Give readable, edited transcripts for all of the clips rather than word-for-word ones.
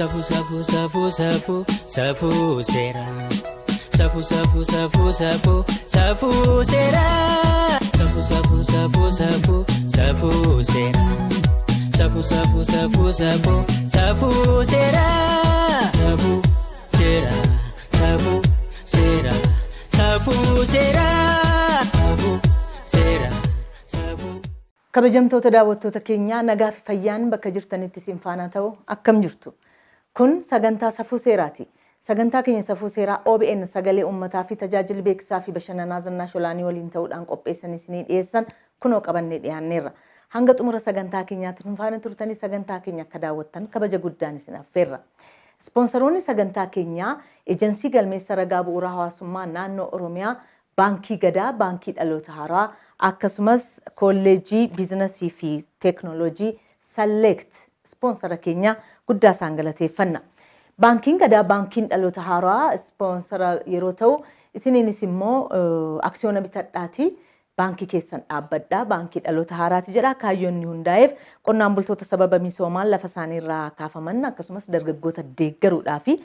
Safu safu safu safu safu sera. Safu safu safu safu safu sera. Safu safu safu safu safu sera. Safu safu safu safu safu sera. Safu sera. Safu sera. Safu sera. Safu sera. Safu. Kabajamtoota daawwattoota keenyaa nagaa fi fayyaan bakka jirtanitti isin faana ta'u akkam jirtu. Kun sagantaa safuu seeraati. Sagantaa keenya safuu seeraa OBN sagalee uummataa fi tajaajila beeksisaa fi bashannanaa Zannaa Sholaanii waliin ta'uudhaan qopheessan isinii dhiyeessan kunoo qabannee dhiyaanneerra. Hanga xumura sagantaa keenyaatti nu faana turtanii sagantaa keenya akka daawwattan kabaja guddaan isin affeerra. Ispoonsaroonni sagantaa keenyaa ejensii galmeessa ragaa bu'uuraa hawaasummaa naannoo Oromiyaa, Baankii Gadaa, Baankii Dhaloota Haaraa, akkasumas Kolleejjii Biizinasii fi Teeknooloojii Select ispoonsara keenya guddaa isaan galateeffanna. Baankiin Gadaa, Baankiin Dhaloota Haaraa ispoonsara yeroo ta'u, isiniinis immoo aksiyoona bitadhaati. Baankii keessan dhaabbadhaa, Baankii Dhaloota Haaraati jedha. Kaayyoonni hundaa'eef qonnaan bultoota sababa misoomaan lafa isaaniirraa kaafaman akkasumas dargaggoota deeggaruudhaa fi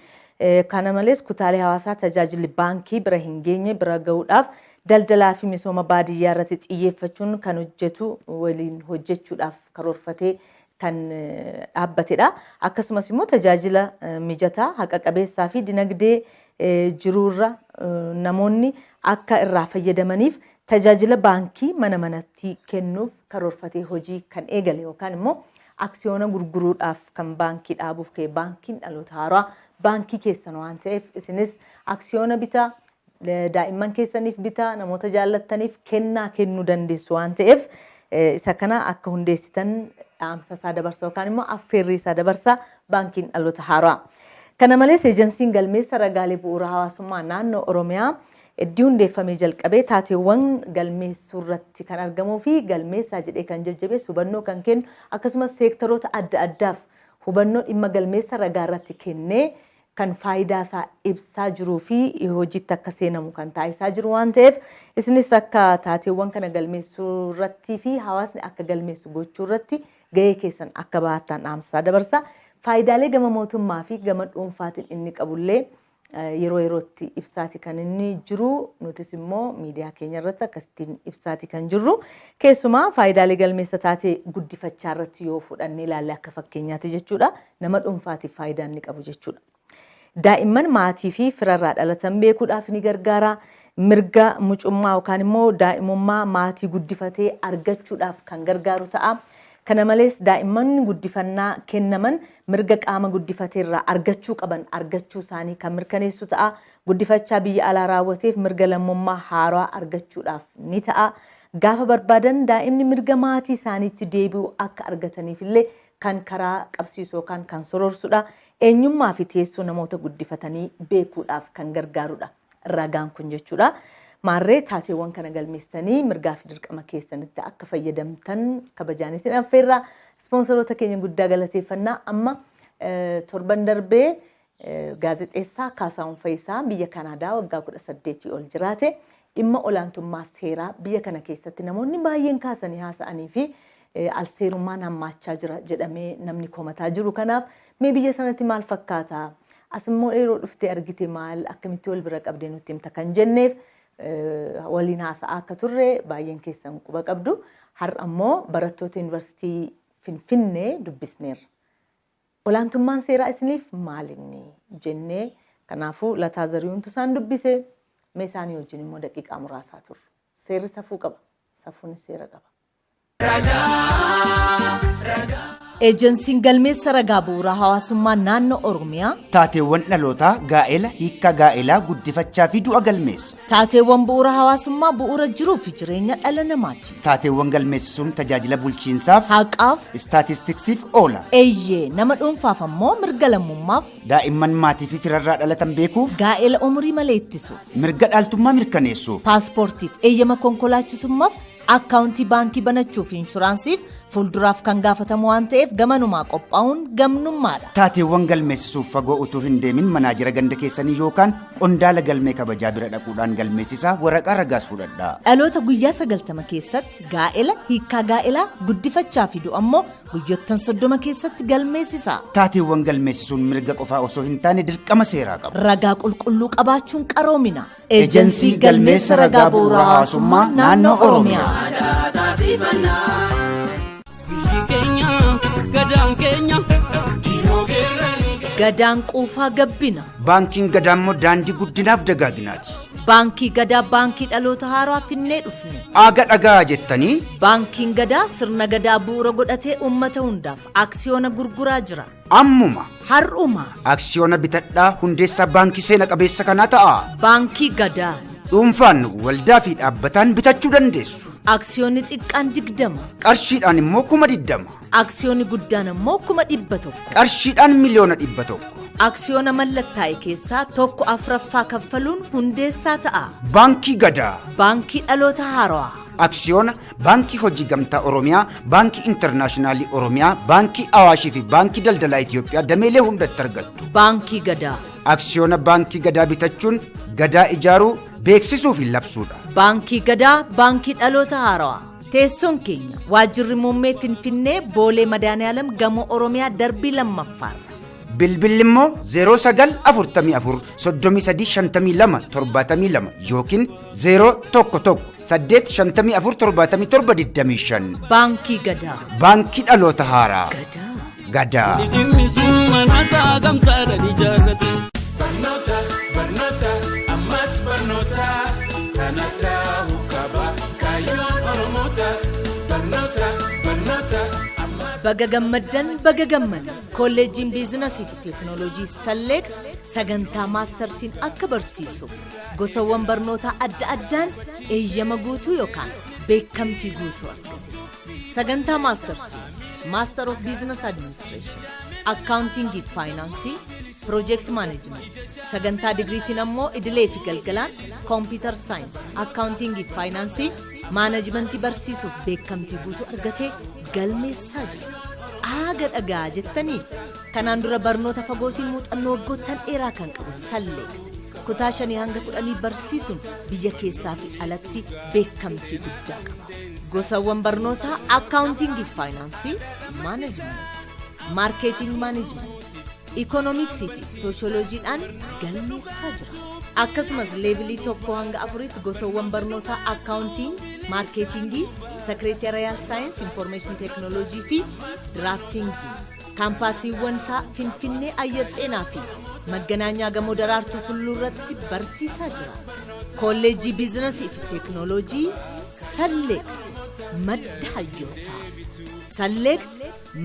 kana malees kutaalee hawaasaa tajaajilli baankii bira hin geenye bira ga'uudhaaf daldalaa fi misooma baadiyyaa irratti xiyyeeffachuun kan hojjetu waliin hojjechuudhaaf karoorfatee kan dhaabbatedha. Akkasumas immoo tajaajila mijataa haqa qabeessaa fi dinagdee jiruurra namoonni akka irraa fayyadamaniif tajaajila baankii mana manatti kennuuf karoorfatee hojii kan eegale yookaan immoo aksiyoona gurguruudhaaf kan baankii dhaabuuf ka'e Baankiin Dhaloota Haaraa baankii keessan waan ta'eef isinis aksiyoona bitaa daa'imman keessaniif bitaa namoota jaallattaniif kennaa kennuu dandeessu waan ta'eef isa kana akka hundeessitan dhaamsa isaa dabarsa yookaan immoo affeerrii isaa dabarsa Baankiin Dhaloota Haaraa. Kana malees ejensiin galmeessa ragaalee bu'uuraa hawaasummaa naannoo Oromiyaa iddii hundeeffamee jalqabee taateewwan galmeessuu irratti kan argamuu fi galmeessaa jedhee kan jajjabeessu hubannoo kan kennu akkasumas seektaroota adda addaaf hubannoo dhimma galmeessa ragaa irratti kennee kan faayidaa isaa ibsaa jiruu fi hojiitti akka seenamu kan taasisaa jiru waan ta'eef isinis akka taateewwan kana galmeessuu irratti fi hawaasni akka galmeessu gochuu irratti gahee keessan akka baattan dhaamsa dabarsa. Faayidaalee gama mootummaa fi gama dhuunfaatiin inni qabullee yeroo yerootti ibsaati kan inni jiru. Nutis immoo miidiyaa keenya irratti akkasitiin ibsaati kan jirru. Keessumaa faayidaalee galmeessa taatee guddifachaa irratti yoo fudhannee ilaalle akka fakkeenyaatti jechuudha. Nama dhuunfaatiif faayidaa inni qabu jechuudha. Daa'imman maatii fi firarraa dhalatan beekuudhaaf ni gargaara. Mirga mucummaa yookaan immoo daa'imummaa maatii guddifatee argachuudhaaf kan gargaaru ta'a. Kana malees daa'imman guddifannaa kennaman mirga qaama guddifateerraa argachuu qaban argachuu isaanii kan mirkaneessu ta'a. Guddifachaa biyya alaa raawwateef mirga lammummaa haaraa argachuudhaaf ni ta'a. Gaafa barbaadan daa'imni mirga maatii isaaniitti deebi'uu akka argataniif illee kan karaa qabsiisu yookaan kan sororsudha. Eenyummaa fi teessoo namoota guddifatanii beekuudhaaf kan gargaarudha ragaan kun jechuudha. Maarree taateewwan kana galmeessanii mirgaa fi dirqama keessanitti akka fayyadamtan kabajaan isin affeerra. Ispoonsaroota keenya guddaa galateeffannaa. Amma torban darbee gaazexeessaa Kaasaawun Fayisaa biyya Kanaadaa waggaa 18 ol jiraate dhimma olaantummaa seeraa biyya kana keessatti namoonni baay'een kaasanii haasa'anii fi alseerummaan hammaachaa jira jedhamee namni komataa jiru. Kanaaf mee biyya sanatti maal fakkaata? Asimmoo yeroo dhuftee argite maal akkamitti wal bira qabdee nutti himta kan jenneef waliin haasa'aa akka turre baay'een keessan quba qabdu. Har'a ammoo barattoota yuunivarsiitii Finfinnee dubbisneerra. Olaantummaan seeraa isiniif maalinni jennee kanaafuu Lataa Zarihuuntu isaan dubbise. Mee isaanii wajjin immoo daqiiqaa muraasaa turre. Seerri safuu qaba. Safuunis seera qaba. Ejensiin galmeessa ragaa bu'uuraa hawaasummaa naannoo Oromiyaa taateewwan dhalootaa gaa'ela hiikkaa gaa'elaa guddifachaa fi du'a galmeessa. Taateewwan bu'uura hawaasummaa bu'uura jiruu fi jireenya dhala namaati. Taateewwan galmeessisuun tajaajila bulchiinsaaf haqaaf istaatistiksiif oola. Eeyyee nama dhuunfaaf ammoo mirga lammummaaf daa'imman maatii fi firarraa dhalatan beekuuf gaa'ela umurii malee ittisuuf mirga dhaaltummaa mirkaneessuuf paaspoortiif eeyyama konkolaachisummaaf akkaawuntii baankii banachuuf inshuraansiif fuulduraaf kan gaafatamu waan ta'eef gamanumaa qophaa'uun gamnummaadha. Taateewwan galmeessisuuf fagoo utuu hin deemin manaajira ganda keessanii yookaan qondaala galmee kabajaa bira dhaquudhaan galmeessisaa waraqaa ragaas fudhadhaa. Dhaloota guyyaa 90 keessatti gaa'ela, hiikkaa gaa'elaa, guddifachaa fi du'ammoo guyyoottan 30 keessatti galmeessisaa. Taateewwan galmeessisuun mirga qofaa osoo hin taane dirqama seeraa qaba. Ragaa qulqulluu qabaachuun qaroomina. Eejensii galmeessa ragaa bu'uura hawaasummaa naannoo Oromiyaa. Gadaan quufaa gabbina. Baankiin gadaa immoo daandii guddinaaf dagaaginaati. Baankii gadaa baankii dhaloota haaraa finnee dhufne. Aga dhagaa jettanii. Baankiin gadaa sirna gadaa bu'uura godhatee uummata hundaaf aksiyoona gurguraa jira. Ammuma. Har'uma. Aksiyoona bitadhaa hundeessaa baankii seena qabeessa kanaa ta'a. Baankii gadaa. Dhuunfaan waldaa fi dhaabbataan bitachuu dandeessu. Aksiyoonni xiqqaan 20. Qarshiidhaan immoo 20,000. Aksiyoonni guddaan immoo 100,000. Qarshiidhaan miliyoona 100. Aksiyoona mallattaa'e keessaa 1/4 kaffaluun hundeessaa ta'a. Baankii gadaa. Baankii dhaloota haaraa. Aksiyoona baankii hojii gamtaa Oromiyaa, baankii intarnaashinaallii Oromiyaa, baankii Awaashii fi baankii daldalaa Itoophiyaa dameelee hundatti argattu. Baankii gadaa. Aksiyoona baankii gadaa bitachuun gadaa ijaaruu beeksisuu fi labsuudha. Baankii gadaa baankii dhaloota haaraa. Teessoon keenya waajjirri muummee Finfinnee Boolee Madaaniyaalam gamoo Oromiyaa darbii 2ffaarra. Bilbilli immoo 0944 3352 72 yookiin 011 854 77 Baankii gadaa. Baankii dhaloota haaraa. Gadaa. Baga gammaddan baga gammadan kolleejjiin biizinasii fi teekinooloojii Salleet sagantaa maastarsiin akka barsiisu gosawwan barnootaa adda addaan eeyyama guutuu yookaan beekamtii guutuu argate. Sagantaa maastarsii Master of Business Administration, Accounting fi Finance, Project Management. Sagantaa digriitiin ammoo idilee fi galgalaan Computer Science, Accounting fi Finance, Managementii barsiisuuf beekamtii guutuu argatee galmeessaa jira. Aaga dhagaa jettanii kanaan dura barnoota fagootiin muuxannoo waggoottan dheeraa kan qabu Salleet kutaa 5 hanga 10 barsiisuun biyya keessaa fi alatti beekamtii guddaa qaba. Gosawwan barnootaa Accounting fi Finance, Management, Marketing Management, Economics fi Sociology'dhaan galmeessaa jira. Akkasumas leevilii 1 hanga 4tti gosawwan barnootaa Accounting, Marketing, Secretarial Science, Information Technology fi Drafting. Kaampaasiiwwan isaa Finfinnee Ayyar Xeenaa fi Maganaanyaa gamoo Daraartuu Tulluu irratti barsiisaa jira. Kolleejjii Biizinasii fi Teekinooloojii Salleekt madda hayyootaa. Salleekt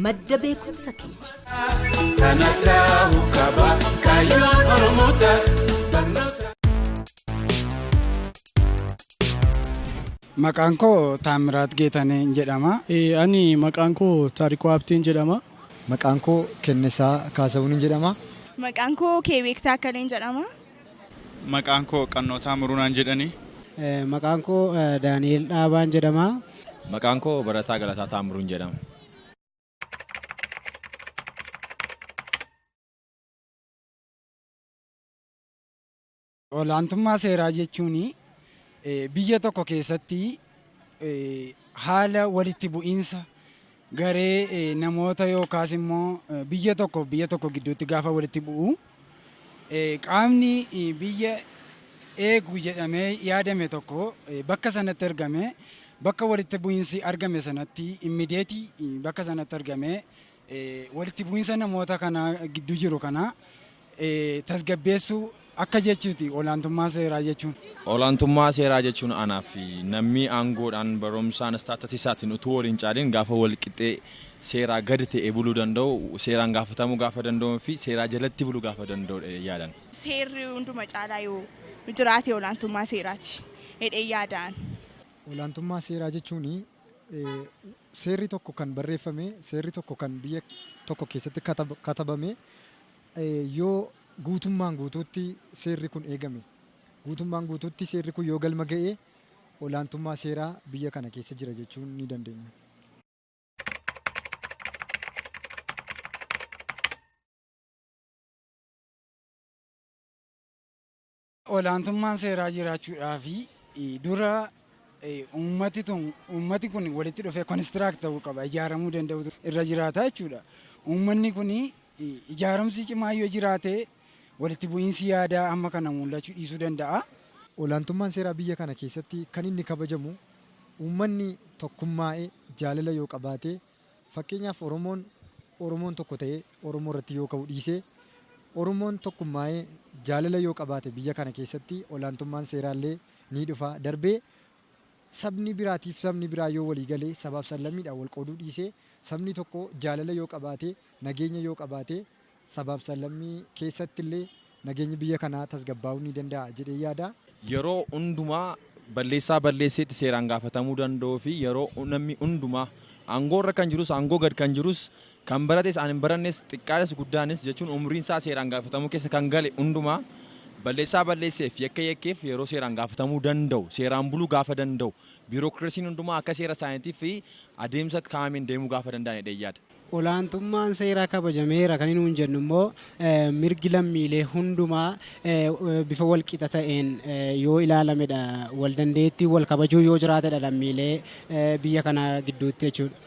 madda beekumsa keeti. Maqaan koo Taamiraat Geetaneen jedhama. Ani maqaan koo Taarikoo Habteen jedhama. Maqaan koo Kennisaa Kaasawuun jedhama. Maqaan koo Keebeektaa Akkaleen jedhama. Maqaan koo Qannootaa Murunaan jedhani. Maqaan koo Daani'el Dhaabaan jedhama. Maqaan koo Barataa Galataa Taamuruun jedhama. Olaantummaa seeraa jechuun biyya tokko keessatti haala walitti bu'iinsa garee namoota yookaas immoo biyya tokko gidduutti gaafa walitti bu'u qaamni biyya eegu jedhamee yaadame tokko bakka sanatti argame bakka walitti bu'iinsi argame sanatti immideetii bakka sanatti argame walitti bu'iinsa namoota kana gidduu jiru kana tasgabbeessuu akka jechuuti olaantummaa seeraa jechuun. Olaantummaa seeraa jechuun anaaf namni aangoodhaan barumsaan istaatasiisaatiin utuu waliin caalin gaafa wal qixxee seeraa gadi ta'e buluu danda'u seeraan gaafatamuu gaafa danda'u fi seeraa jalatti buluu gaafa danda'u yaadan. Seerri hunduma caalaa yoo jiraate olaantummaa seeraati jedhee yaadaan. Olaantummaa seeraa jechuun seerri tokko kan barreeffame seerri tokko kan biyya tokko keessatti katabame yoo guutummaan guutuutti seerri kun eegame guutummaan guutuutti seerri kun yoo galma ga'ee olaantummaa seeraa biyya kana keessa jira jechuun ni dandeenya. Olaantummaan seeraa jiraachuudhaaf dura uummati kun walitti dhufee konistiraakt ta'uu qaba, ijaaramuu danda'u irra jiraata jechuudha. Uummanni kun ijaaramsi cimaa yoo jiraate walitti bu'iinsi yaadaa amma kana mul'achuu dhiisuu danda'a. Olaantummaan seeraa biyya kana keessatti kan inni kabajamu uummanni tokkummaa'ee jaalala yoo qabaate, fakkeenyaaf Oromoon tokko ta'ee Oromoo irratti yoo ka'u dhiisee Oromoon tokkummaa'ee jaalala yoo qabaate biyya kana keessatti olaantummaan seeraallee ni dhufa. Darbee sabni biraatiif sabni biraa yoo walii galee sabaaf sablammiidhaan wal qooduu dhiisee sabni tokko jaalala yoo qabaate, nageenya yoo qabaate sabaaf sablammii keessatti illee nageenyi biyya kanaa tasgabbaa'uu ni danda'a jedhee yaada. Yeroo hundumaa balleessaa balleesseetti seeraan gaafatamuu danda'uu fi yeroo namni hundumaa aangoo irra kan jirus aangoo gad kan jirus kan barates aan hin barannes xiqqaadhes guddaanis jechuun umriin isaa seeraan gaafatamuu keessa kan gale hundumaa balleessaa balleesseef yakkeef yeroo seeraan gaafatamuu danda'u, seeraan buluu gaafa danda'u, biirokiraasiin hundumaa akka seera isaaniitii fi adeemsa kaa'ameen deemuu gaafa danda'anidha yaada. Olaantummaan seeraa kabajameera kan nuun jennu immoo mirgi lammiilee hundumaa bifa wal qixa ta'een yoo ilaalamedha. Wal dandeettii wal kabajuu yoo jiraatedha lammiilee biyya kana gidduutti jechuudha.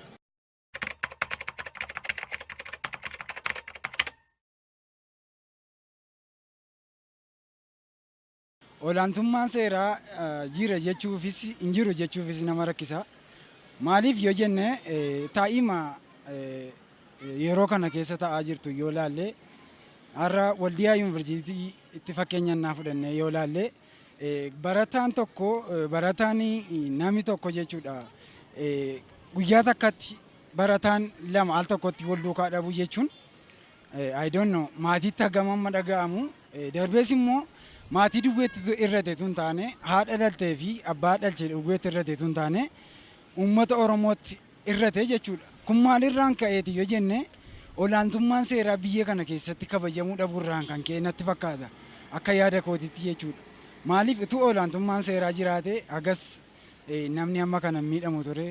Olaantummaan seeraa jira jechuufis hin jiru jechuufis nama rakkisa. Maaliif yoo jenne taa'ima yeroo kana keessa ta'aa jirtu yoo laalle har'a Waldiyaa Yuunivarsiitii itti fakkeenyannaa fudhannee yoo laalle barataan namni tokko jechuudha guyyaa takkatti barataan lama al tokkotti wal duukaa dhabu jechuun I don't know maatiitti hagamamma dhaga'amu. Darbees immoo maatii duwweetti irrate tun taane haadha dhaltee fi abbaa dhalchee duwweetti irrate tun taane uummata Oromootti irrate jechuudha. Kun maalirraan ka'eeti yoo jenne olaantummaan seeraa biyya kana keessatti kabajamuu dhabuurraan kan ka'e natti fakkaata akka yaada kootitti jechuudha. Maaliif utuu olaantummaan seeraa jiraate hagas namni amma kana miidhamu ture,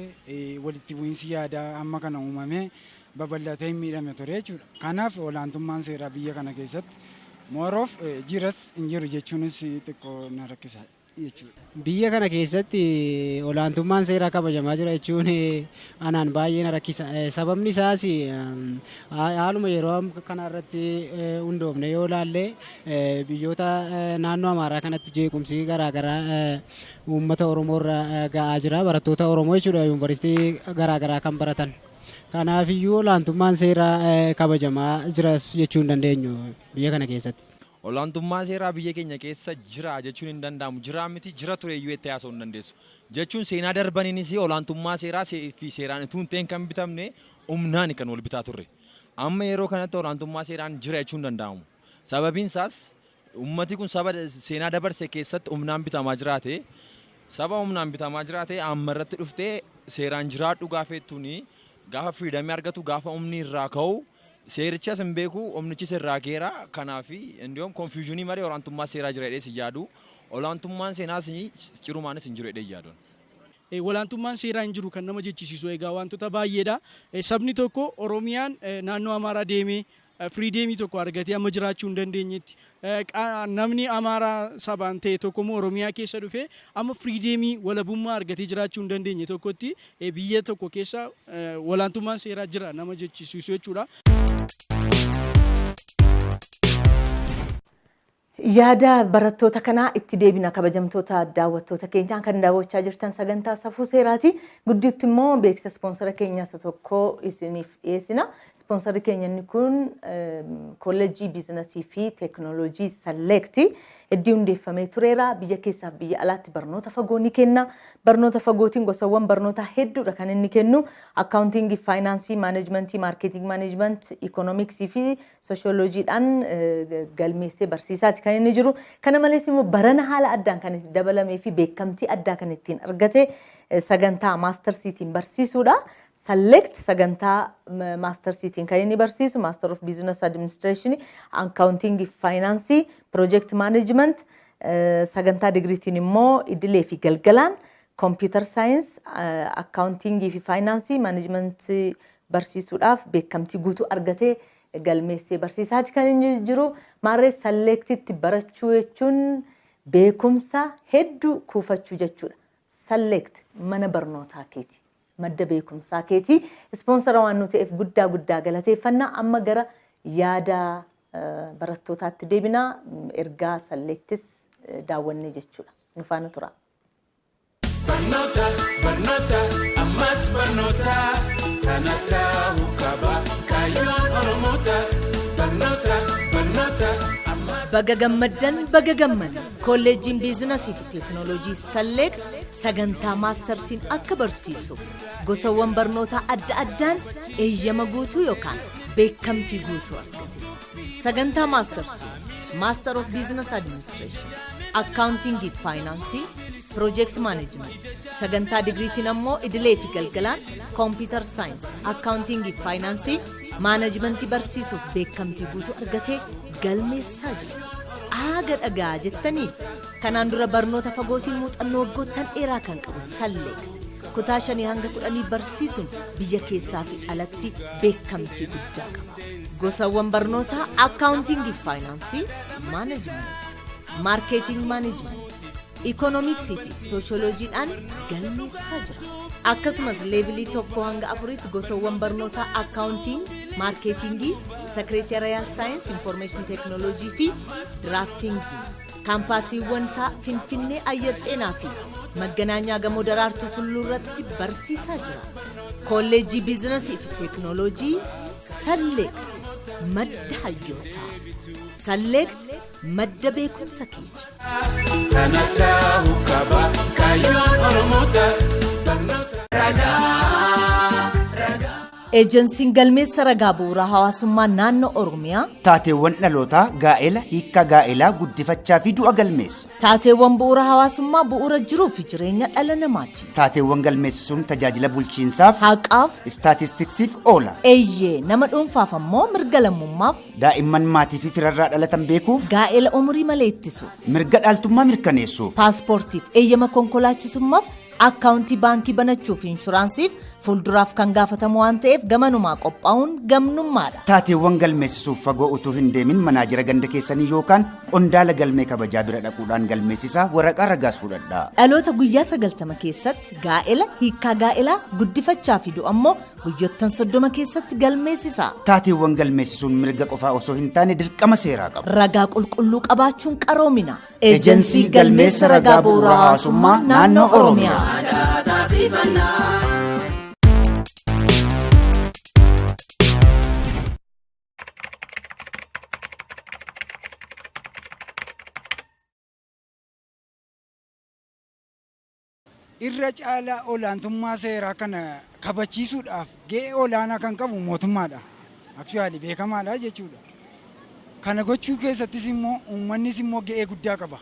walitti bu'iinsi yaadaa amma kana uumamee babal'atee hin miidhame ture jechuudha. Kanaaf olaantummaan seeraa biyya kana keessatti mooroof jiras hin jiru jechuunis xiqqoo na rakkisa jechuudha. Biyya kana keessatti olaantummaan seeraa kabajamaa jira jechuun anaan baay'ee na rakkisa. Sababni isaas haaluma yeroo kana irratti hundoofne yoo laalle biyyoota naannoo Amaaraa kanatti jeequmsi garaagaraa uummata Oromoo irra ga'aa jira. Barattoota Oromoo jechuudha yuunivarsiitii garaagaraa kan baratan. Kanaafiyyuu olaantummaan seeraa kabajamaa jiras jechuu hin dandeenyu biyya kana keessatti. Olaantummaa seeraa biyya keenya keessa jira jechuun hin danda'amu. Jira miti jira ture iyyuu itti haasa'uu hin dandeessu. Jechuun seenaa darbaniinis olaantummaa seeraa fi seeraan utuu hin ta'in kan bitamne humnaan kan wal bitaa turre. Amma yeroo kanatti olaantummaa seeraan jira jechuun hin danda'amu. Sababiin isaas uummati kun saba seenaa dabarse keessatti humnaan bitamaa jiraate saba humnaan bitamaa jiraate amma irratti dhuftee seeraan jiraadhu gaafettuuni gaafa firiidamii argatu gaafa humni irraa ka'u seerichas hin beeku humnichis irraa geera. Kanaaf indiyoom konfiyuuzhinii malee olaantummaa seeraa jira jedhee si yaadu olaantummaan seenaas cirumaanis hin jiru jedhee yaaduun. Olaantummaan seeraa hin jiru kan nama jechisiisu egaa wantoota baay'eedha. Sabni tokko Oromiyaan naannoo Amaaraa deemee firiideemii tokko argatee amma jiraachuu hin dandeenyetti. Namni Amaaraa sabaan ta'e tokko immoo Oromiyaa keessa dhufee amma firiideemii walabummaa argatee jiraachuu hin dandeenye tokkotti biyya tokko keessa olaantummaan seeraa jira nama jechisiisu jechuudha. Yaada barattoota kanaa itti deebina kabajamtoota daawwattoota keenyaa kan daawwachaa jirtan sagantaa safuu seeraati. Gidduutti immoo beeksisa ispoonsara keenyaa isa tokko isiniif dhiyeessina. Ispoonsarri keenya inni kun kolleejjii biizinasii fi teekinooloojii Select hedduu hundeeffamee tureera. Biyya keessaa biyya alaatti barnoota fagoo ni kenna. Barnoota fagootiin gosawwan barnoota hedduudha kan inni kennu. Akkaawuntiingii, faayinaansii, maaneejmentii, maarkeeting maaneejmentii, ikoonomiksii fi sooshooloojiidhaan galmeessee barsiisaati kan inni jiru. Kana malees immoo barana haala addaan kan itti dabalamee fi beekamtii addaa kan ittiin argate sagantaa maastarsiitiin barsiisuudha. Select sagantaa maastarsiitiin kan inni barsiisu Master of Business Administration, Accounting, Finance, Project Management, sagantaa digriitiin immoo idilee fi galgalaan Computer Science, Accounting fi Finance, Management barsiisuudhaaf beekamtii guutuu argatee galmeessee barsiisaati kan inni jiru. Maarree Sellectitti barachuu jechuun beekumsa hedduu kuufachuu jechuudha. Select mana barnootaa keeti. Madda beekumsaa keeti. Sponsora waan nu ta'eef guddaa galateeffannaa. Amma gara yaada barattootaatti deebinaa ergaa Selectis daawwannee jechuudha. Nu faana tura. Barnoota ammas barnoota kanata hukaba kayoon oromoota barnoota ammas Baga gammaddan baga gamman kolleejiin biizinasii fi teeknooloojii Select sagantaa maastarsiin akka barsiisu gosawwan barnoota adda addaan eeyyama guutuu yookaan beekamtii guutuu argate. Sagantaa maastarsii Master of Business Administration, Accounting and Finance, Project Management, sagantaa digriitiin ammoo idilee fi galgalaan Computer Science, Accounting and Finance, Management barsiisuuf beekamtii guutuu argatee galmeessaa jira. Aaga dhagaa jettanii kanaan dura barnoota fagootiin muuxannoo waggoottan dheeraa kan qabu Select kutaa 5 hanga 10 barsiisuun biyya keessaa fi alatti beekamtii guddaa qaba. Gosawwan barnoota Accounting and Finance, Management, Marketing Management, Economics fi Sociology'dhaan galmeessaa jira. Akkasumas levelii 1 hanga 4tti gosawwan barnoota Accounting, Marketing, Secretarial Science, Information Technology fi Drafting. Kaampaasiiwwan isaa Finfinnee Ayyar Xeenaa fi Maganaanyaa Gamoo Daraartuu Tulluu irratti barsiisaa jira. Kolleejii Biizinasii fi Teeknooloojii Select madda hayyootaa. Select madda beekumsa keeti. kanata hukaba kayoon oromoota barnoota Eejensiin galmeessa ragaa bu'uuraa hawaasummaa naannoo Oromiyaa taateewwan dhalootaa gaa'ela hiikkaa gaa'elaa guddifachaa fi du'a galmeessa. taateewwan bu'uura hawaasummaa bu'uura jiruu fi jireenya dhala namaati. Taateewwan galmeessisuun tajaajila bulchiinsaaf Haqaaf istaatistiksiif oola. eeyyee nama dhuunfaaf ammoo mirga lammummaaf Daa'imman maatii fi firarraa dhalatan beekuuf gaa'ela umurii malee ittisuuf mirga dhaaltummaa mirkaneessuuf paaspoortiif eeyyama konkolaachisummaaf akkaawuntii baankii banachuu fi inshuraansiif fuulduraaf kan gaafatamu waan ta'eef gamanumaa qophaa'uun gamnummaadha. taateewwan galmeessisuuf fagoo utuu hin deemin manaajira ganda keessanii yookaan qondaala galmee kabajaa bira dhaquudhaan galmeessisaa waraqaa ragaas fudhadhaa. Dhaloota guyyaa 90 keessatti gaa'ela hiikkaa gaa'elaa guddifachaa fi du'a ammoo guyyoottan 30 keessatti galmeessisaa. Taateewwan galmeessisuun mirga qofaa osoo hin taane dirqama seeraa qaba. Ragaa qulqulluu qabaachuun qaroomina. Eejensii galmeessa ragaa bu'uuraa hawaasummaa naannoo Oromiyaa. Irra caalaa olaantummaa seeraa kana kabachiisuudhaaf gahee olaanaa kan qabu mootummaadha. Aktuwaali beekamaadha jechuudha. Kana gochuu keessattis immoo uummannis immoo gahee guddaa qaba.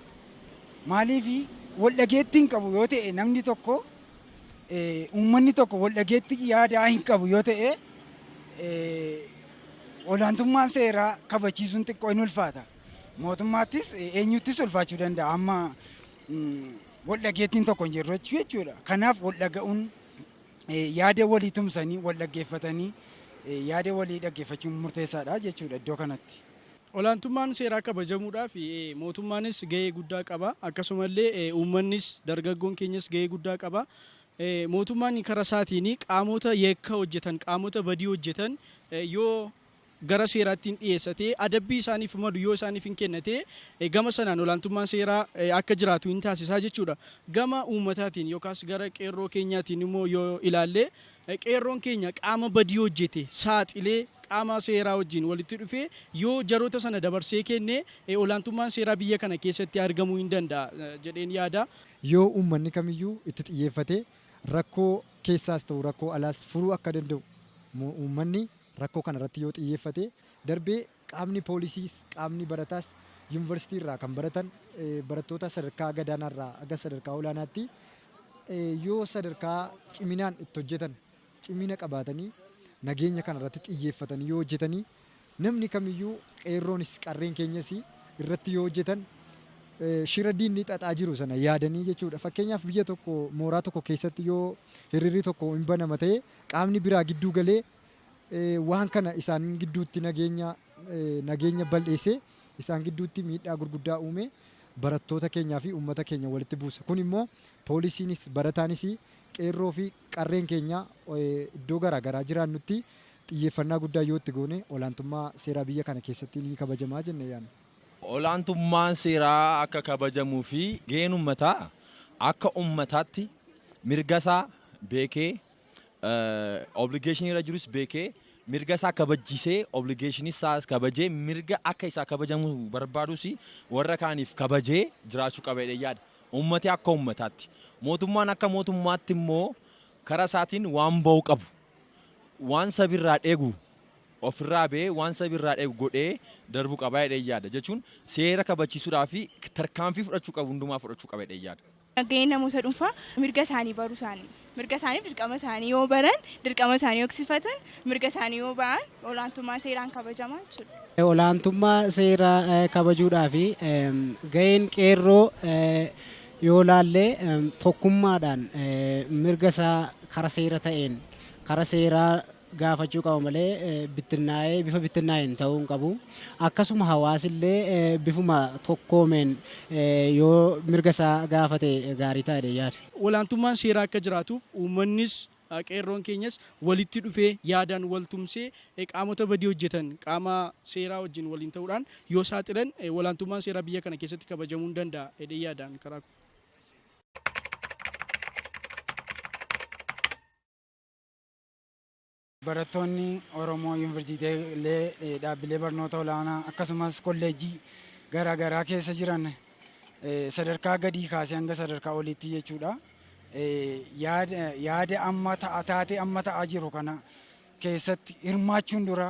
Maaliif waldhageettiin qabu yoo ta'e namni tokko uummanni tokko waldhageetti yaadaa hin qabu yoo ta'e olaantummaan seeraa kabachiisuun xiqqoo hin ulfaata. Mootummaattis eenyuttis ulfaachuu danda'a amma waldhageettiin tokko hin jirru jechuudha. Kanaaf waldhaga'uun yaada walii tumsanii waldhaggeeffatanii yaada walii dhaggeeffachuun murteessaadha jechuudha iddoo kanatti. Olaantummaan seeraa kabajamuudhaaf mootummaanis gahee guddaa qaba. Akkasumallee uummannis dargaggoon keenyas gahee guddaa qaba. Mootummaan karaa isaatiin qaamota yakka hojjetan, qaamota badii hojjetan yoo gara seeraatti dhiyeessatee adabbii isaaniif madu yoo isaaniif hin kennate gama sanaan olaantummaan seeraa akka jiraatu hin taasisaa jechuudha. Gama uummataatiin yookaas gara qeerroo keenyaatiin immoo yoo ilaalle qeerroon keenya qaama badii hojjete saaxilee qaama seeraa wajjin walitti dhufee yoo jaroota sana dabarsee kenne olaantummaan seeraa biyya kana keessatti argamuu hin danda'a jedheen yaada. Yoo uummanni kamiyyuu itti xiyyeeffate rakkoo keessaas ta'u rakkoo alaas furuu akka danda'u uummanni rakkoo kana irratti yoo xiyyeeffate darbee qaamni poolisiis qaamni barataas yuunivarsiitii irraa kan baratan barattoota sadarkaa gadaanaarraa aga sadarkaa olaanaatti yoo sadarkaa ciminaan itti hojjetan cimina qabaatanii nageenya kana irratti xiyyeeffatanii yoo hojjetanii namni kamiyyuu qeerroonis qarreen keenyas irratti yoo hojjetan shira diinni xaxaa jiru sana yaadanii jechuudha. Fakkeenyaaf biyya tokko mooraa tokko keessatti yoo hiriirri tokko hin banama ta'e qaamni biraa gidduu galee waan kana isaan gidduutti nageenya bal'eessee isaan gidduutti miidhaa gurguddaa uume barattoota keenyaa fi uummata keenya walitti buusa. Kun immoo poolisiinis barataanis qeerroo fi qarreen keenya iddoo garaagaraa jiraannutti xiyyeeffannaa guddaa yoo itti goone olaantummaa seeraa biyya kana keessatti ni kabajamaa jenne yaadna. Olaantummaan seeraa akka kabajamuu fi gaheen uummataa akka uummataatti mirga isaa beekee obligeeshinii irra jirus beekee mirga isaa kabachiisee obligeeshinii isaas kabajee mirga akka isaa kabajamu barbaadus warra kaaniif kabajee jiraachuu qaba jedhee yaada. Uummati akka uummataatti mootummaan akka mootummaatti immoo karaa isaatiin waan ba'u qabu waan sabirraa dheegu ofirraa ba'ee waan sabirraa dheegu godhee darbuu qaba jedhee yaada. Jechuun seera kabachiisuudhaa fi tarkaanfii fudhachuu qabu hundumaa fudhachuu qaba jedhee yaada. Gaheen namoota dhuunfaa mirga isaanii baruu isaanii. Mirga isaaniif dirqama isaanii yoo baran, dirqama isaanii yoo eegsifatan, mirga isaanii yoo ba'an olaantummaa seeraan kabajamaa jechuudha. Olaantummaa seeraa kabajuudhaa fi gaheen qeerroo yoo laallee tokkummaadhaan mirga isaa karaa seera ta'een karaa seeraa gaafachuu qaba malee bifa bittinnaa'een ta'uu hin qabu. Akkasuma hawaasillee bifuma tokkoomeen yoo mirga isaa gaafate gaarii ta'ee yaada. Olaantummaan seeraa akka jiraatuuf uummannis qeerroon keenyas walitti dhufee yaadaan wal tumsee qaamota badii hojjetan qaama seeraa wajjin waliin ta'uudhaan yoo saaxilan olaantummaan seeraa biyya kana keessatti kabajamuu hin danda'a jedhee yaadaan karaa. Barattoonni Oromoo yuunivarsiitiilee dhaabbilee barnoota olaanaa akkasumas kolleejjii garaagaraa keessa jiran sadarkaa gadii kaasee hanga sadarkaa oliitti jechuudha. Yaada amma taatee amma ta'aa jiru kana keessatti hirmaachuun dura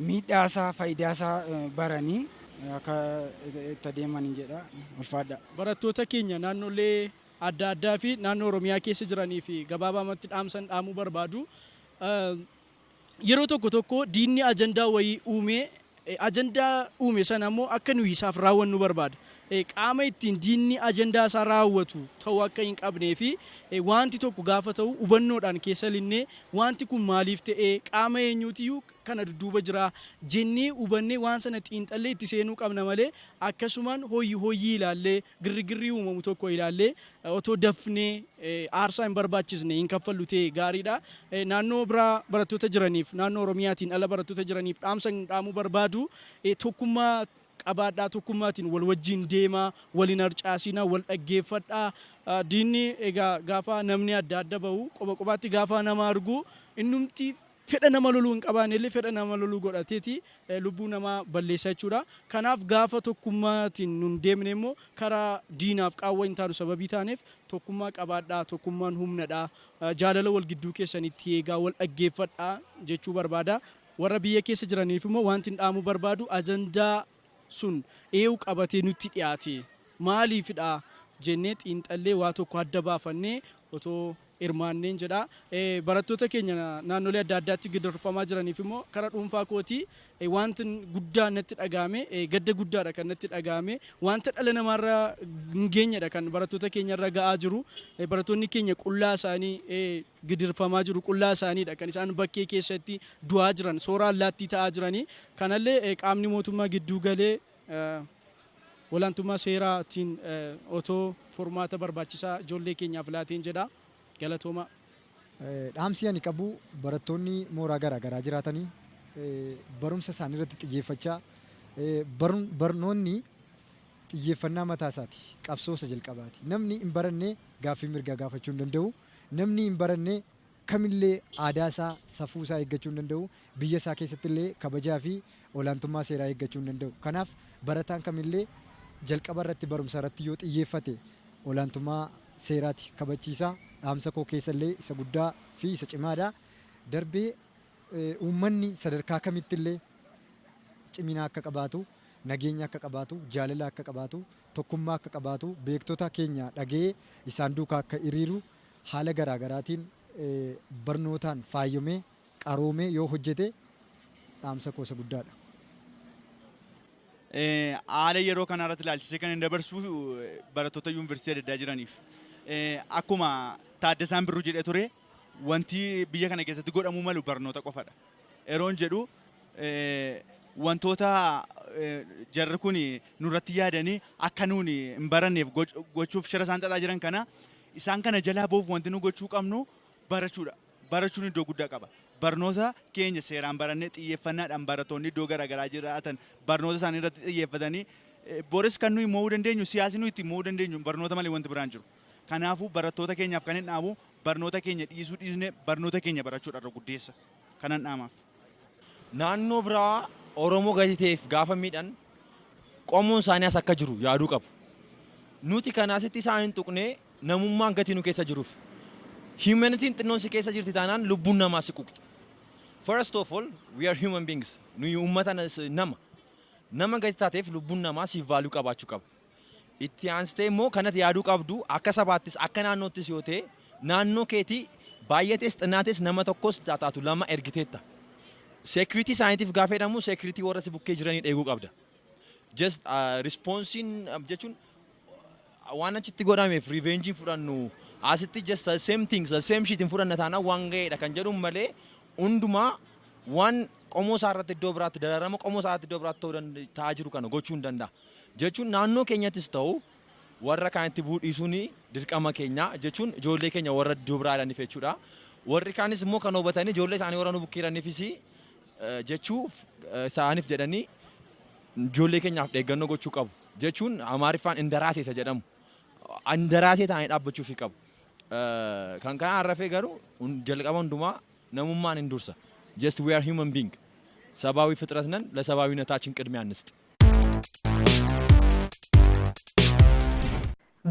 miidhaasaa faayidaasaa baranii akka itti adeemanii jedha. Ulfaadha. Barattoota keenya naannolee adda addaa fi naannoo Oromiyaa keessa jiranii fi gabaabamatti dhaamuu barbaadu. Yeroo tokko diinni ajandaa wayii uume sana ammoo akka nuyi isaaf raawwannu barbaada. Qaama ittiin diinni ajandaa isaa raawwatu ta'uu akka hin qabnee fi wanti tokko gaafa ta'u hubannoodhaan keessa linnee wanti kun maaliif ta'ee qaama eenyuutiyyuu kana dudduuba jira jennee hubannee waan sana xiinxallee itti seenuu qabna malee akkasumaan hoyyii ilaallee girrigirrii uumamu tokko ilaallee otoo dafnee aarsaa hin barbaachisne hin kaffallu ta'e gaariidha. Naannoo biraa barattoota jiraniif naannoo Oromiyaatiin ala barattoota jiraniif dhaamuu barbaadu tokkummaa qabaadhaa tokkummaatiin wal wajjin deemaa waliin harcaasinaa wal dhaggeeffadhaa. Diinni egaa gaafa namni adda adda bahu qobaatti gaafa nama argu innumti fedha nama loluu hin qabaanellee fedha nama loluu godhateeti lubbuu namaa balleessa jechuudha. Kanaaf gaafa tokkummaatiin nun deemne immoo karaa diinaaf qaawwa hin taanu sababii taaneef tokkummaa qabaadhaa tokkummaan humnadhaa jaalala wal gidduu keessanitti eegaa wal dhaggeeffadhaa jechuu barbaada. Warra biyya keessa jiraniif immoo wanti hin dhaamuu barbaadu ajandaa sun eewu qabatee nutti dhiyaate maaliifidha jennee xiinxallee waa tokko adda baafannee otoo hirmaanneen jedha. Barattoota keenya naannolee adda addaatti gidirfamaa jiraniif immoo karaa dhuunfaa kootii wanti guddaa natti dhagahame gadda guddaadha kan natti dhagahame wanta dhala namaarra hin geenyedha kan barattoota keenyarra ga'aa jiru. Barattoonni keenya qullaa isaanii gidirfamaa jiru qullaa isaaniidha kan isaan bakkee keessatti du'aa jiran soora allaattii ta'aa jiranii. Kanallee qaamni mootummaa gidduu galee olaantummaa seeraatiin otoo furmaata barbaachisaa ijoollee keenyaaf laateen jedha. Galatooma. Dhaamsi ani qabu barattoonni mooraa garaagaraa jiraatanii barumsa isaanii irratti xiyyeeffachaa barnoonni xiyyeeffannaa mataa isaati qabsoo isa jalqabaati. Namni hin barannee gaaffii mirgaa gaafachuu hin danda'u. Namni hin barannee kamillee aadaa isaa safuu isaa eeggachuu hin danda'u. Biyya isaa keessatti illee kabajaa fi olaantummaa seeraa eeggachuu hin danda'u. Kanaaf barataan kamillee jalqaba irratti barumsa irratti yoo xiyyeeffate olaantummaa seeraati kabachiisaa. Dhaamsa koo keessallee isa guddaa fi isa cimaadha. Darbee uummanni sadarkaa kamittillee cimina akka qabaatu, nageenya akka qabaatu, jaalala akka qabaatu, tokkummaa akka qabaatu, beektota keenya dhaga'ee isaan duukaa akka hiriiru haala garaagaraatiin barnootaan faayamee qaroomee yoo hojjete dhaamsa koo isa guddaadha. haala yeroo kana irratti ilaalchisee kan hin dabarsu barattoota yuunivarsiitii adda addaa jiraniif. Akkuma Taaddasaan Birruu jedhee ture wanti biyya kana keessatti godhamuu malu barnoota qofadha. Yeroon jedhu wantoota jarri kun nurratti yaadanii akka nuuni hin baranneef gochuuf shira isaan xaxaa jiran kana isaan kana jalaa boof wanti nu gochuu qabnu barachuudha. Barachuun iddoo guddaa qaba. Barnoota keenya seeraan barannee xiyyeeffannaadhaan barattoonni iddoo garaagaraa jiraatan barnoota isaanii irratti xiyyeeffatanii boris kan nuyi mo'uu dandeenyu siyaasni nuyi ittiin mo'uu dandeenyu barnoota malee wanti biraan jiru. Kanaafuu barattoota keenyaaf kan hin dhaabu barnoota keenya dhiisuu dhiisnee barnoota keenya barachuudha irra guddeessa. Kanan dhaamaaf. Naannoo biraa Oromoo gadi ta'eef gaafa miidhan qomoon isaanii as akka jiru yaaduu qabu. Nuti kanaasitti isaan hin tuqnee namummaan gatii nu keessa jiruuf. Humanitiin xinnoon si keessa jirti taanaan lubbuun namaa si quuqxa. First of all, we are human beings. Nuyi uummata nama. Nama gadi taateef lubbuun namaa siif vaaluu qabaachuu qaba. Itti aansitee immoo kanatti yaaduu qabdu akka sabaattis akka naannoottis yoo ta'e naannoo keetii baay'atees xinnaatees nama tokkos taatu lama ergiteetta. Security isaaniitiif gaafa jedhamu security warra si bukkee jiranii eeguu qabda. Just responsiin jechuun waan achitti godhameef revenge fudhannu asitti just the same things the same shit hin fudhanna taana waan ga'eedha kan jedhu malee hundumaa waan qomoo isaa irratti iddoo biraatti dararama qomoo isaa irratti iddoo biraatti ta'aa jiru kana gochuu hin danda'a. Jechuun naannoo keenyattis ta'u warra kaanitti buudhiisuun dirqama keenya jechuun ijoollee keenya warra iddoo biraa jedhaniif jechuudha. Warri kaanis immoo kan hubatanii ijoollee isaanii warra nu bukkeeraniifis jechuuf isaaniif jedhanii ijoollee keenyaaf eeggannoo gochuu qabu. Jechuun Amaariffaan indaraasee isa jedhamu. Indaraasee ta'anii dhaabbachuu fi qabu. Kan kana arrafee garuu jalqaba hundumaa namummaan hin dursa. Just we are human being. ሰብአዊ ፍጥረት ነን። ለሰብአዊነታችን ቅድሚያ እንስጥ።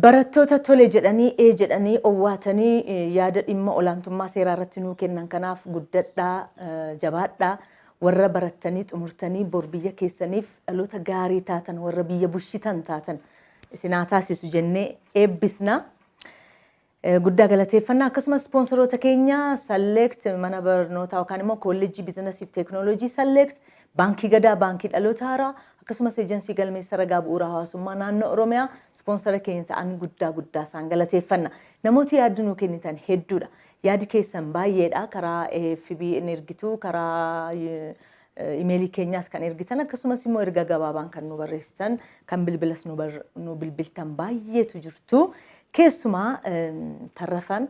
Barattoota tole jedhanii jedhanii owwaatanii yaada dhimma olaantummaa seeraa irratti nuu kennan kanaaf guddadhaa jabaadhaa warra barattanii xumurtanii bor biyya keessaniif dhaloota gaarii taatan warra biyya bushitan taatan isinaa taasisu jennee eebbisna. Guddaa galateeffannaa akkasumas sponsoroota keenya Select mana barnootaa yookaan immoo kolleejjii biizinasii fi teekinooloojii Select baankii gadaa baankii dhaloota haaraa akkasumas eejensii galmeessa ragaa bu'uura hawaasummaa naannoo Oromiyaa sponsora keenya ta'an guddaa isaan galateeffanna. Namooti yaada nuu kennitan hedduudha. Yaadi keessan baay'eedha karaa FB ergituu karaa imeelii keenyaas kan ergitan akkasumas immoo erga gabaabaan kan nu barreessitan kan bilbilas nu bilbiltan baay'eetu jirtu. Keessumaa tarrafan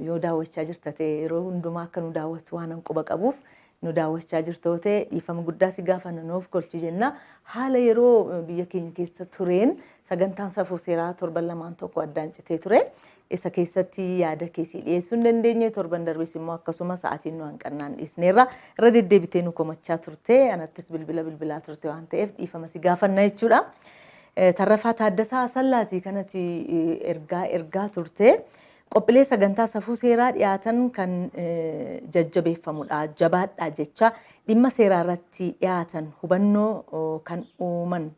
yoo daawwachaa jirta ta'e yeroo hundumaa akka nu daawwatu waan quba qabuuf nu daawwachaa jirta ta'e dhiifama guddaa si gaafanna nuuf golchi jenna. Haala yeroo biyya keenya keessa tureen sagantaan safuu seeraa torban lamaan tokko addaan citee ture. Isa keessatti yaada keessii dhiyeessuu hin dandeenye torban darbes immoo akkasuma sa'aatiin nu hanqannaan dhiisneerra irra deddeebitee nu komachaa turte anattis bilbilaa turte waan ta'eef dhiifama si gaafanna jechuudha. Tarrafaa Taaddasaa Asallaatii kanatti ergaa turte qophiilee sagantaa safuu seeraa dhiyaatan kan jajjabeeffamudha jabaadhaa jecha dhimma seeraa irratti dhiyaatan hubannoo kan uuman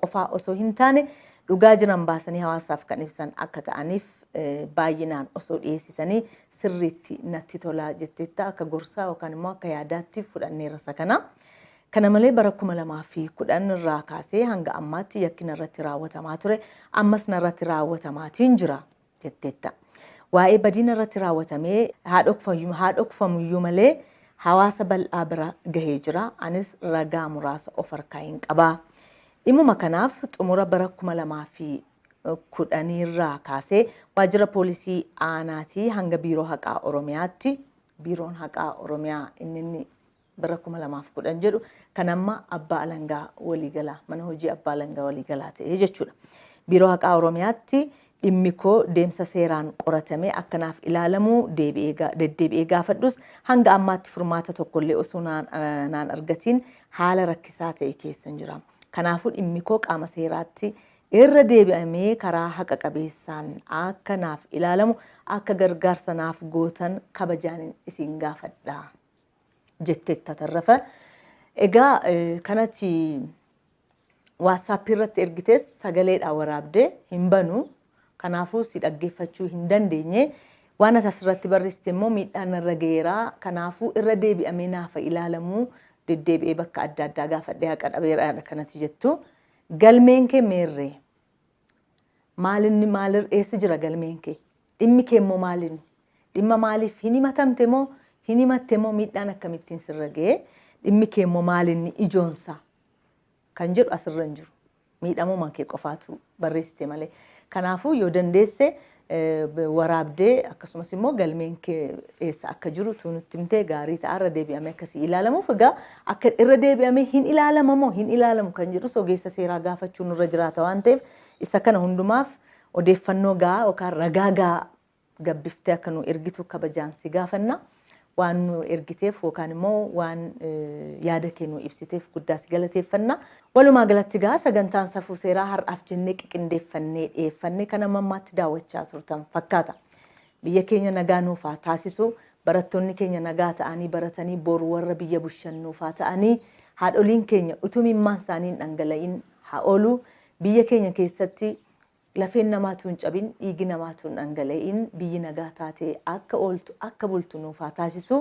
qofaa osoo hin taane dhugaa jiran baasanii hawaasaaf kan ibsan akka ta'aniif baay'inaan osoo dhiyeessitanii sirriitti natti tolaa jetteetta akka gorsaa yookaan immoo akka yaadaatti fudhanneerra isa kana. Kana malee bara 2010 irraa kaasee hanga ammaatti yakki irratti raawwatamaa ture ammas irratti raawwatamaatiin jira jetteetta. Waa'ee badiina irratti raawwatamee haadhokfamuyyuu malee hawaasa bal'aa bira gahee jira. Anis ragaa muraasa of harkaa hin qabaa. Dhimuma kanaaf xumura bara 2010 irraa kaasee waajjira poolisii aanaatii hanga biiroo haqaa Oromiyaatti biiroon haqaa Oromiyaa inni bara 2010 jedhu kan amma abbaa alangaa waliigalaa mana hojii abbaa alangaa waliigalaa ta'e jechuudha. Biiroo haqaa Oromiyaatti dhimmi koo deemsa seeraan qoratamee akkanaaf ilaalamu deddeebi'ee gaafadhus hanga ammaatti furmaata tokkollee osoo naan argatiin haala rakkisaa ta'e keessa jira. Kanaafuu dhimmi koo qaama seeraatti irra deebi'amee karaa haqa qabeessaan akka naaf ilaalamu akka gargaarsa naaf gootan kabajaan isin gaafadha. Jetteetta tarrafa. Egaa kanatti WhatsApp irratti ergites sagaleedhaan waraabdee hin banu. Kanaafuu si dhaggeeffachuu hin dandeenye. Waan asirratti barreessite immoo miidhaan irra ga'eera. Kanaafuu irra deebi'amee naaf ilaalamu deddeebi'ee bakka adda addaa gaafadhee haqa dhabeeraadha kanatti jettu. Galmeen kee meerree? Maalinni maalir eessa jira galmeen kee? Dhimmi kee immoo maalinni? Dhimma maaliif hin himatamte moo hin himatte moo miidhaan akkamittiin sirra ga'ee? Dhimmi kee immoo maalinni ijoonsaa? Kan jedhu asirra hin jiru. Miidhamuma kee qofaatu barreessite malee. Kanaafuu yoo dandeesse waraabdee akkasumas immoo galmeen kee eessa akka jiru nutti himtee gaarii ta'a. Irra deebi'amee akkasii ilaalamuuf egaa akka irra deebi'amee hin ilaalama moo hin ilaalamu kan jedhu ogeessa seeraa gaafachuun nurra jiraata waan ta'eef isa kana hundumaaf odeeffannoo gahaa yookaan ragaa gahaa gabbiftee akka nu ergitu kabajaan si gaafanna. Waan nu ergiteef yookaan immoo waan yaada kee nu ibsiteef guddaa si galateeffanna. Walumaa galatti gaa sagantaan safuu seeraa har'aaf jennee qiqindeeffannee dhiyeeffannee kana mammaatti daawwachaa turtan fakkaata. Biyya keenya nagaa nuuf haa taasisu, barattoonni keenya nagaa ta'anii baratanii boru warra biyya bushannuuf haa ta'anii haadholiin keenya utuu mimmaan isaanii hin dhangala'in haa oolu. Biyya keenya keessatti lafeen namaatu hin cabin, dhiigi namaatu hin dhangala'in, biyyi nagaa taatee akka ooltu akka bultu nuuf haa taasisu.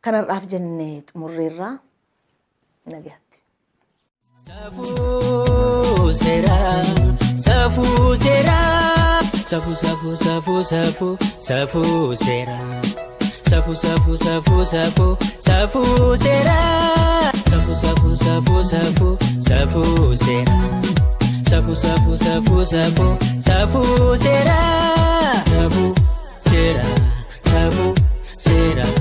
Kanarraaf jennee xumurreerraa nagaatti. Safuu seeraa, safuu seeraa, safuu safuu safuu safuu safuu seeraa, safuu safuu safuu safuu safuu seeraa, safuu safuu safuu safuu safuu seeraa, safuu safuu safuu safuu safuu seeraa, safuu seeraa, safuu seeraa.